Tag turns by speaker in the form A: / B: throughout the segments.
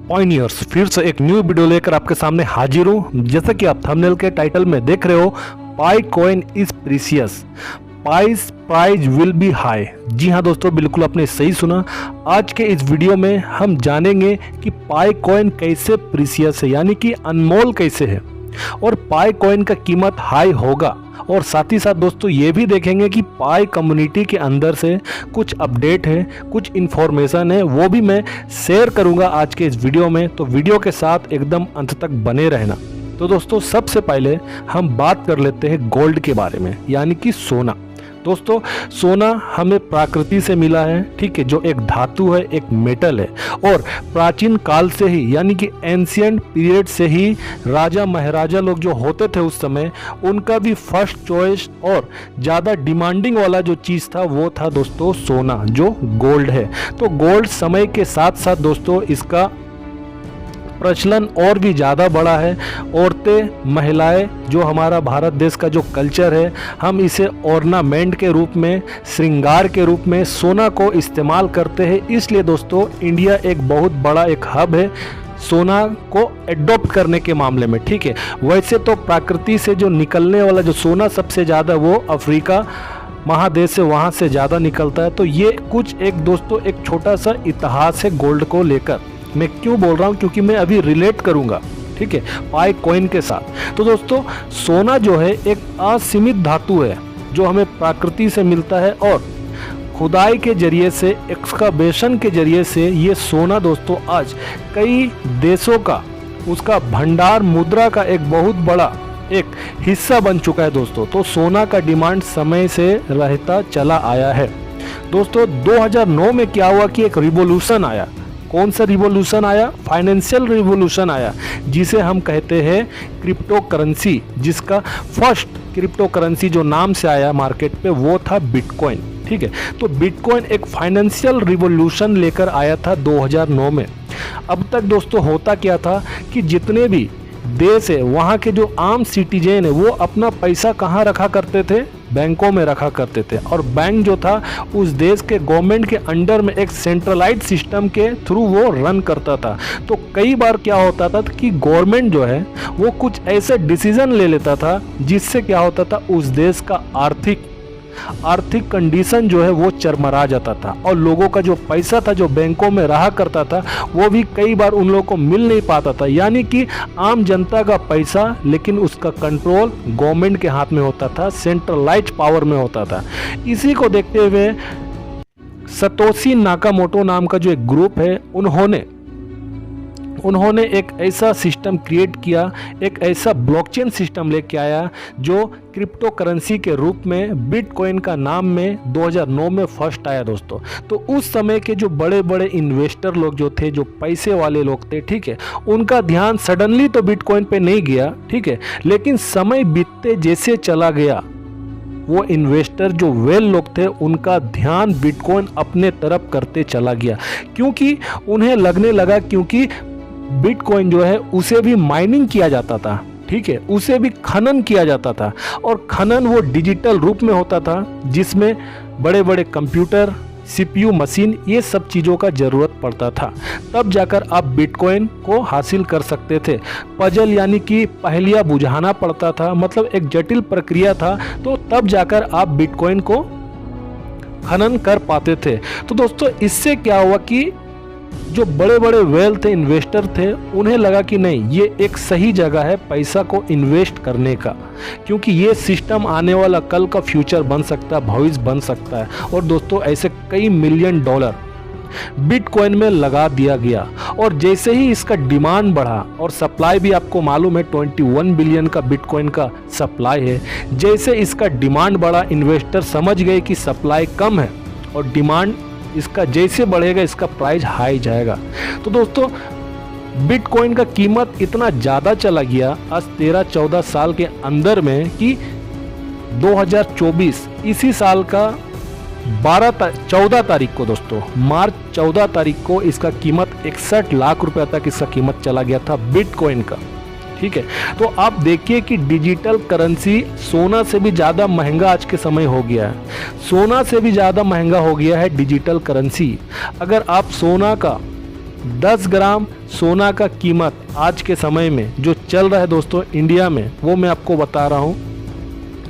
A: पॉइनियर्स फिर से एक न्यू वीडियो लेकर आपके सामने हाजिर हूँ। जैसा कि आप थंबनेल के टाइटल में देख रहे हो, pi coin is precious, pi's price will be high. जी हाँ दोस्तों, बिल्कुल आपने सही सुना। आज के इस वीडियो में हम जानेंगे कि पाई कॉइन कैसे प्रीशियस है, यानी कि अनमोल कैसे है, और पाई कॉइन का कीमत हाई होगा। और साथ ही साथ दोस्तों ये भी देखेंगे कि पाई कम्युनिटी के अंदर से कुछ अपडेट है, कुछ इन्फॉर्मेशन है, वो भी मैं शेयर करूंगा आज के इस वीडियो में। तो वीडियो के साथ एकदम अंत तक बने रहना। तो दोस्तों सबसे पहले हम बात कर लेते हैं गोल्ड के बारे में, यानी कि सोना। दोस्तों सोना हमें प्रकृति से मिला है, ठीक है, जो एक धातु है, एक मेटल है। और प्राचीन काल से ही, यानी कि एंशियंट पीरियड से ही राजा महाराजा लोग जो होते थे उस समय, उनका भी फर्स्ट चॉइस और ज़्यादा डिमांडिंग वाला जो चीज़ था वो था दोस्तों सोना, जो गोल्ड है। तो गोल्ड समय के साथ साथ दोस्तों इसका प्रचलन और भी ज़्यादा बढ़ा है। औरतें, महिलाएं, जो हमारा भारत देश का जो कल्चर है, हम इसे ऑर्नामेंट के रूप में, श्रृंगार के रूप में सोना को इस्तेमाल करते हैं। इसलिए दोस्तों इंडिया एक बहुत बड़ा एक हब है सोना को एडॉप्ट करने के मामले में, ठीक है। वैसे तो प्रकृति से जो निकलने वाला जो सोना सबसे ज़्यादा वो अफ्रीका महादेश से, वहाँ से ज़्यादा निकलता है। तो ये कुछ एक दोस्तों एक छोटा सा इतिहास है गोल्ड को लेकर। मैं क्यों बोल रहा हूँ, क्योंकि मैं अभी रिलेट करूँगा, ठीक है, पाई कॉइन के साथ। तो दोस्तों सोना जो है एक असीमित धातु है जो हमें प्रकृति से मिलता है, और खुदाई के जरिए से, एक्सकवेशन के जरिए से ये सोना दोस्तों आज कई देशों का उसका भंडार मुद्रा का एक बहुत बड़ा एक हिस्सा बन चुका है दोस्तों। तो सोना का डिमांड समय से रहता चला आया है दोस्तों। 2009 में क्या हुआ कि एक रिवॉल्यूशन आया। कौन सा रिवॉल्यूशन आया? फाइनेंशियल रिवॉल्यूशन आया, जिसे हम कहते हैं क्रिप्टो करेंसी। जिसका फर्स्ट क्रिप्टो करेंसी जो नाम से आया मार्केट पे वो था बिटकॉइन, ठीक है। तो बिटकॉइन एक फाइनेंशियल रिवॉल्यूशन लेकर आया था 2009 में। अब तक दोस्तों होता क्या था कि जितने भी देश है वहाँ के जो आम सिटीजन है वो अपना पैसा कहाँ रखा करते थे? बैंकों में रखा करते थे। और बैंक जो था उस देश के गवर्नमेंट के अंडर में एक सेंट्रलाइज्ड सिस्टम के थ्रू वो रन करता था। तो कई बार क्या होता था कि गवर्नमेंट जो है वो कुछ ऐसे डिसीजन ले लेता था जिससे क्या होता था, उस देश का आर्थिक कंडीशन जो है वो चरमरा जाता था, और लोगों का जो पैसा था जो बैंकों में रहा करता था वो भी कई बार उन लोगों को मिल नहीं पाता था। यानी कि आम जनता का पैसा, लेकिन उसका कंट्रोल गवर्नमेंट के हाथ में होता था, सेंट्रलाइज्ड पावर में होता था। इसी को देखते हुए सतोशी नाकामोटो नाम का जो एक ग्रुप है, उन्होंने एक ऐसा सिस्टम क्रिएट किया, एक ऐसा ब्लॉकचेन सिस्टम लेके आया जो क्रिप्टो करेंसी के रूप में बिटकॉइन का नाम में 2009 में फर्स्ट आया दोस्तों। तो उस समय के जो बड़े बड़े इन्वेस्टर लोग जो थे, जो पैसे वाले लोग थे, ठीक है, उनका ध्यान सडनली तो बिटकॉइन पे नहीं गया, ठीक है, लेकिन समय बीतते जैसे चला गया वो इन्वेस्टर जो वेल लोग थे उनका ध्यान बिटकॉइन अपने तरफ करते चला गया। क्योंकि उन्हें लगने लगा, क्योंकि बिटकॉइन जो है उसे भी माइनिंग किया जाता था, ठीक है, उसे भी खनन किया जाता था, और खनन वो डिजिटल रूप में होता था जिसमें बड़े बड़े कंप्यूटर, सीपीयू मशीन, ये सब चीज़ों का ज़रूरत पड़ता था। तब जाकर आप बिटकॉइन को हासिल कर सकते थे। पजल यानी कि पहेलियाँ बुझाना पड़ता था, मतलब एक जटिल प्रक्रिया था, तो तब जाकर आप बिटकॉइन को खनन कर पाते थे। तो दोस्तों इससे क्या हुआ कि जो बड़े बड़े वेल थे, इन्वेस्टर थे, उन्हें लगा कि नहीं, ये एक सही जगह है पैसा को इन्वेस्ट करने का, क्योंकि ये सिस्टम आने वाला कल का फ्यूचर बन सकता है, भविष्य बन सकता है। और दोस्तों ऐसे कई मिलियन डॉलर बिटकॉइन में लगा दिया गया। और जैसे ही इसका डिमांड बढ़ा, और सप्लाई भी आपको मालूम है 21 बिलियन का बिटकॉइन का सप्लाई है, जैसे इसका डिमांड बढ़ा, इन्वेस्टर समझ गए कि सप्लाई कम है और डिमांड इसका जैसे बढ़ेगा इसका प्राइस हाई जाएगा। तो दोस्तों बिटकॉइन का कीमत इतना ज़्यादा चला गया आज 13-14 साल के अंदर में कि 2024 इसी साल का 14 तारीख को दोस्तों, मार्च 14 तारीख को इसका कीमत 61 लाख रुपए तक इसका कीमत चला गया था बिटकॉइन का, ठीक है। तो आप देखिए कि डिजिटल करेंसी सोना से भी ज़्यादा महंगा आज के समय हो गया है। सोना से भी ज़्यादा महंगा हो गया है डिजिटल करेंसी। अगर आप सोना का 10 ग्राम सोना का कीमत आज के समय में जो चल रहा है दोस्तों इंडिया में, वो मैं आपको बता रहा हूँ।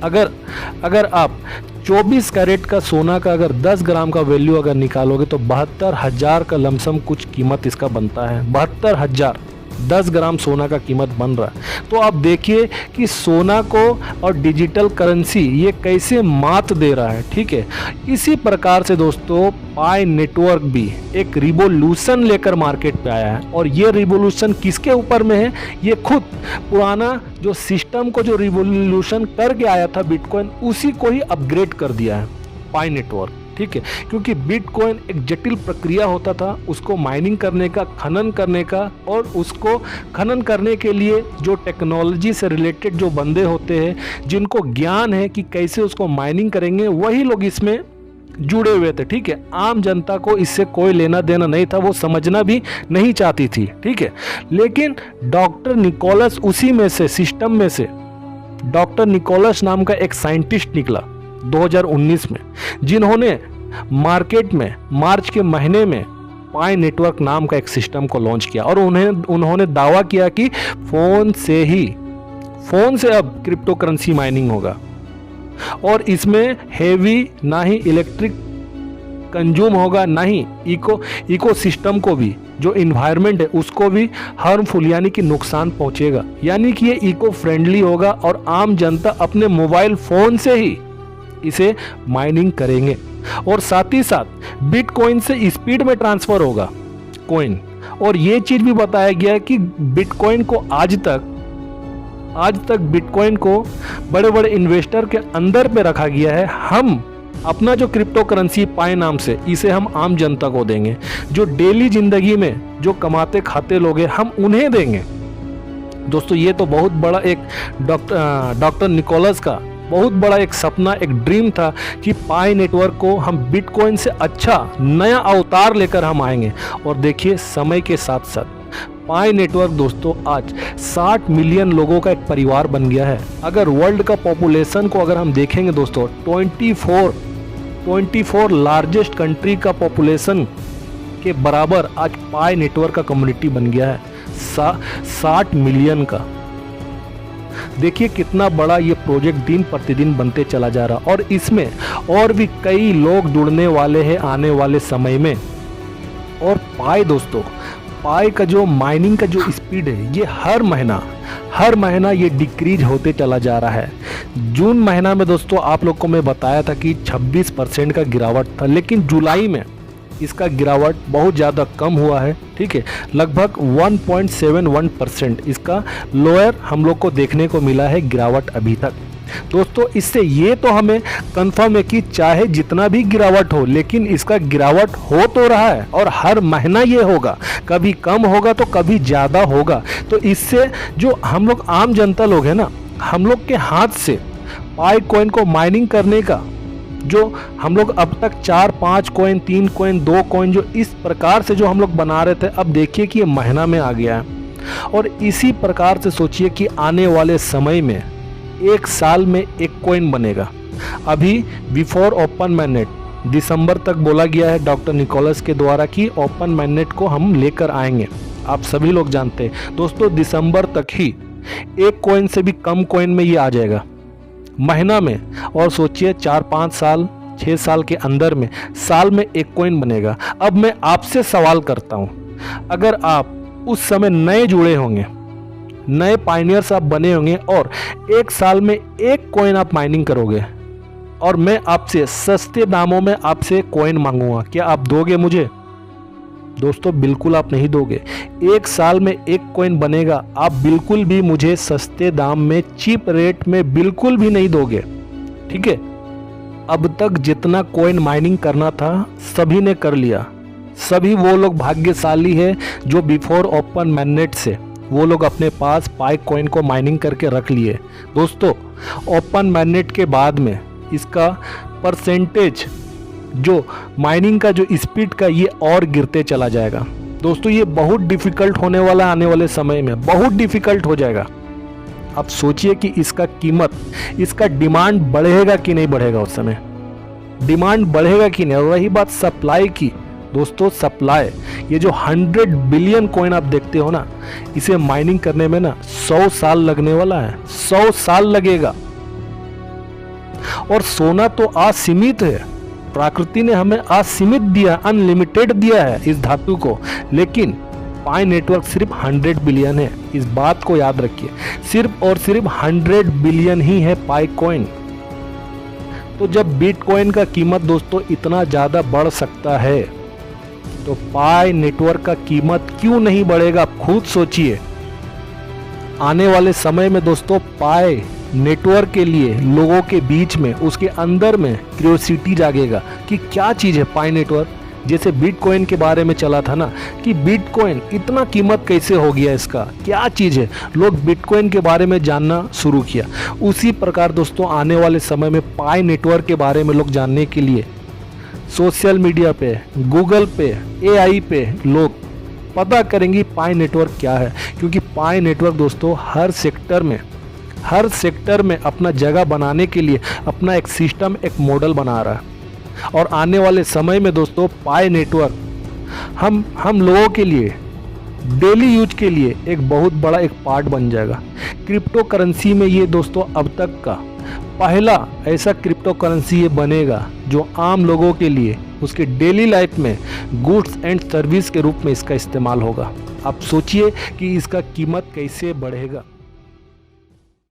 A: अगर आप 24 कैरेट का सोना का अगर 10 ग्राम का वैल्यू अगर निकालोगे तो 72,000 का लमसम कुछ कीमत इसका बनता है। 72,000 10 ग्राम सोना का कीमत बन रहा है। तो आप देखिए कि सोना को और डिजिटल करेंसी ये कैसे मात दे रहा है। ठीक है, इसी प्रकार से दोस्तों पाई नेटवर्क भी एक रिवोल्यूशन लेकर मार्केट पे आया है। और ये रिवोल्यूशन किसके ऊपर में है? ये खुद पुराना जो सिस्टम को जो रिवोल्यूशन करके आया था बिटकॉइन, उसी को ही अपग्रेड कर दिया है पाई नेटवर्क। ठीक है, क्योंकि बिटकॉइन एक जटिल प्रक्रिया होता था, उसको माइनिंग करने का, खनन करने का, और उसको खनन करने के लिए जो टेक्नोलॉजी से रिलेटेड जो बंदे होते हैं, जिनको ज्ञान है कि कैसे उसको माइनिंग करेंगे, वही लोग इसमें जुड़े हुए थे। ठीक है, आम जनता को इससे कोई लेना देना नहीं था, वो समझना भी नहीं चाहती थी। ठीक है, लेकिन डॉक्टर निकोलस उसी में से, सिस्टम में से डॉक्टर निकोलस नाम का एक साइंटिस्ट निकला 2019 में, जिन्होंने मार्केट में मार्च के महीने में पाई नेटवर्क नाम का एक सिस्टम को लॉन्च किया। और उन्होंने दावा किया कि फोन से अब क्रिप्टो करेंसी माइनिंग होगा, और इसमें हेवी ना ही इलेक्ट्रिक कंज्यूम होगा, ना ही इको सिस्टम को भी, जो इन्वायरमेंट है उसको भी हार्मफुल यानी कि नुकसान पहुंचेगा। यानी कि ये इको फ्रेंडली होगा और आम जनता अपने मोबाइल फोन से ही इसे माइनिंग करेंगे। और साथ ही साथ बिटकॉइन से स्पीड में ट्रांसफर होगा कॉइन। और ये चीज भी बताया गया है कि बिटकॉइन को आज तक बिटकॉइन को बड़े बड़े इन्वेस्टर के अंदर पे रखा गया है। हम अपना जो क्रिप्टो करेंसी पाई नाम से, इसे हम आम जनता को देंगे। जो डेली जिंदगी में जो कमाते खाते लोग हैं, हम उन्हें देंगे। दोस्तों ये तो बहुत बड़ा एक डॉक्टर निकोलस का बहुत बड़ा एक सपना, एक ड्रीम था कि पाई नेटवर्क को हम बिटकॉइन से अच्छा नया अवतार लेकर हम आएंगे। और देखिए समय के साथ साथ पाई नेटवर्क दोस्तों आज 60 मिलियन लोगों का एक परिवार बन गया है। अगर वर्ल्ड का पॉपुलेशन को अगर हम देखेंगे दोस्तों, 24 लार्जेस्ट कंट्री का पॉपुलेशन के बराबर आज पाई नेटवर्क का कम्युनिटी बन गया है, 60 मिलियन का। देखिए कितना बड़ा ये प्रोजेक्ट दिन प्रतिदिन बनते चला जा रहा, और इसमें और भी कई लोग जुड़ने वाले हैं आने वाले समय में। और पाई दोस्तों, पाई का जो माइनिंग का जो स्पीड है, ये हर महीना ये डिक्रीज होते चला जा रहा है। जून महीना में दोस्तों आप लोग को मैं बताया था कि 26% का गिरावट था, लेकिन जुलाई में इसका गिरावट बहुत ज़्यादा कम हुआ है। ठीक है, लगभग 1.71% इसका लोअर हम लोग को देखने को मिला है गिरावट अभी तक। दोस्तों इससे ये तो हमें कंफर्म है कि चाहे जितना भी गिरावट हो, लेकिन इसका गिरावट हो तो रहा है, और हर महीना ये होगा, कभी कम होगा तो कभी ज़्यादा होगा। तो इससे जो हम लोग आम जनता लोग हैं ना, हम लोग के हाथ से पाई कॉइन को माइनिंग करने का जो हम लोग अब तक 4-5 कॉइन, 3 कॉइन, 2 कॉइन जो इस प्रकार से जो हम लोग बना रहे थे, अब देखिए कि ये महीना में आ गया है। और इसी प्रकार से सोचिए कि आने वाले समय में 1 साल में 1 कॉइन बनेगा। अभी बिफोर ओपन मैनेट दिसंबर तक बोला गया है डॉक्टर निकोलस के द्वारा कि ओपन मैनेट को हम लेकर आएंगे। आप सभी लोग जानते हैं दोस्तों, दिसंबर तक ही 1 कॉइन से भी कम कॉइन में ये आ जाएगा महीना में। और सोचिए 4-5 साल, 6 साल के अंदर में साल में 1 कॉइन बनेगा। अब मैं आपसे सवाल करता हूं, अगर आप उस समय नए जुड़े होंगे, नए पायनियर्स आप बने होंगे, और 1 साल में 1 कॉइन आप माइनिंग करोगे, और मैं आपसे सस्ते दामों में आपसे कॉइन मांगूंगा, क्या आप दोगे मुझे? दोस्तों बिल्कुल आप नहीं दोगे। 1 साल में 1 कॉइन बनेगा, आप बिल्कुल भी मुझे सस्ते दाम में, चीप रेट में बिल्कुल भी नहीं दोगे। ठीक है, अब तक जितना कॉइन माइनिंग करना था सभी ने कर लिया। सभी वो लोग भाग्यशाली है जो बिफोर ओपन मैनेट से वो लोग अपने पास पाई कॉइन को माइनिंग करके रख लिए। दोस्तों ओपन मैनेट के बाद में इसका परसेंटेज जो माइनिंग का जो स्पीड का ये और गिरते चला जाएगा। दोस्तों ये बहुत डिफ़िकल्ट होने वाला, आने वाले समय में बहुत डिफ़िकल्ट हो जाएगा। आप सोचिए कि इसका कीमत, इसका डिमांड बढ़ेगा कि नहीं बढ़ेगा। उस समय डिमांड बढ़ेगा कि नहीं। और रही बात सप्लाई की, दोस्तों सप्लाई, ये जो 100 बिलियन कॉइन आप देखते हो ना, इसे माइनिंग करने में ना 100 साल लगने वाला है, 100 साल लगेगा। और सोना तो असीमित है, प्रकृति ने हमें असीमित दिया, अनलिमिटेड दिया है इस धातु को, लेकिन पाई नेटवर्क सिर्फ 100 बिलियन है। इस बात को याद रखिए, सिर्फ और सिर्फ 100 बिलियन ही है पाई कॉइन। तो जब बिटकॉइन का कीमत दोस्तों इतना ज़्यादा बढ़ सकता है, तो पाई नेटवर्क का कीमत क्यों नहीं बढ़ेगा? आप खुद सोचिए। आने वाले समय में दोस्तों पाई नेटवर्क के लिए लोगों के बीच में, उसके अंदर में क्यूरियोसिटी जागेगा कि क्या चीज़ है पाई नेटवर्क। जैसे बिटकॉइन के बारे में चला था ना कि बिटकॉइन इतना कीमत कैसे हो गया, इसका क्या चीज़ है, लोग बिटकॉइन के बारे में जानना शुरू किया। उसी प्रकार दोस्तों आने वाले समय में पाई नेटवर्क के बारे में लोग जानने के लिए सोशल मीडिया पे, गूगल पे, एआई पे लोग पता करेंगे पाई नेटवर्क क्या है। क्योंकि पाई नेटवर्क दोस्तों हर सेक्टर में अपना जगह बनाने के लिए अपना एक सिस्टम, एक मॉडल बना रहा है। और आने वाले समय में दोस्तों पाई नेटवर्क हम लोगों के लिए डेली यूज के लिए एक बहुत बड़ा एक पार्ट बन जाएगा। क्रिप्टो करेंसी में ये दोस्तों अब तक का पहला ऐसा क्रिप्टो करेंसी ये बनेगा जो आम लोगों के लिए उसके डेली लाइफ में गुड्स एंड सर्विस के रूप में इसका इस्तेमाल होगा। आप सोचिए कि इसका कीमत कैसे बढ़ेगा।